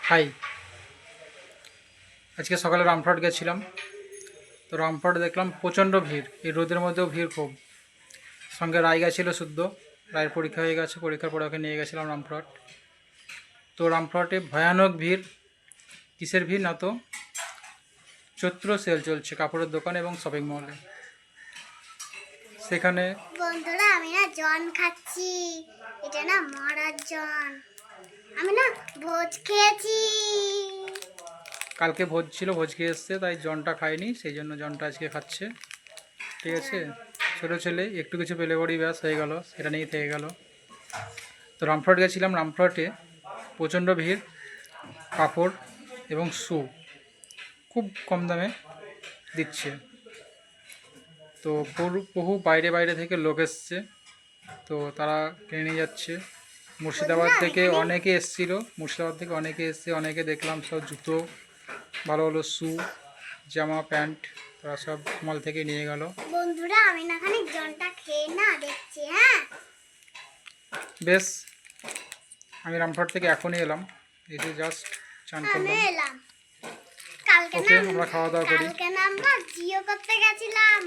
খাই। আজকে সকালে রামপুরহাট গেছিলাম, তো রামপুরহাটে দেখলাম প্রচণ্ড ভিড়, এই রোদের মধ্যেও ভিড় খুব। সঙ্গে রায় গেছিলো শুদ্ধ, রায়ের পরীক্ষা হয়ে গেছে, পরীক্ষার পরে ওকে নিয়ে গেছিলাম রামপুরহাট। তো রামপুরহাটে ভয়ানক ভিড়। কিসের ভিড় না তো চৈত্র সেল চলছে কাপড়ের দোকান এবং শপিং মলে। সেখানে বন্ধুরা আমি না জন খাচ্ছি, এটা না মরার জন। আমি না ভোজ খেয়েছি, কালকে ভোজ ছিল, ভোজ খেয়ে এসছে, তাই জনটা খায়নি, সেই জন্য জনটা আজকে খাচ্ছে। ঠিক আছে, ছোটো ছেলে একটু কিছু পেলে পরই ব্যাস হয়ে গেল, সেটা নিয়েই থেকে গেল। তো রামপুরহাট গেছিলাম, রামপুরহাটে প্রচণ্ড ভিড়। কাপড় এবং শু খুব কম দামে দিচ্ছে। তো বহু বাইরে বাইরে থেকে লোক এসছে, তো তারা কিনে নিয়ে যাচ্ছে। মুর্শিদাবাদ থেকে অনেকে এসেছিলো, অনেকে দেখলাম সব জুতো, ভালো ভালো শু, জামা প্যান্ট, তারা সব মল থেকে নিয়ে গেল। বন্ধুরা আমি না খানিক জনটা খেয়ে না দেখছি। হ্যাঁ বেশ, আমি রামপুরহাট থেকে এখনই এলাম, এই যে জাস্ট চান করলাম। এলাম কালকে ওকে, না আমরা খাওয়া দাওয়া করি। কালকে না আমরা জিও করতে গেছিলাম।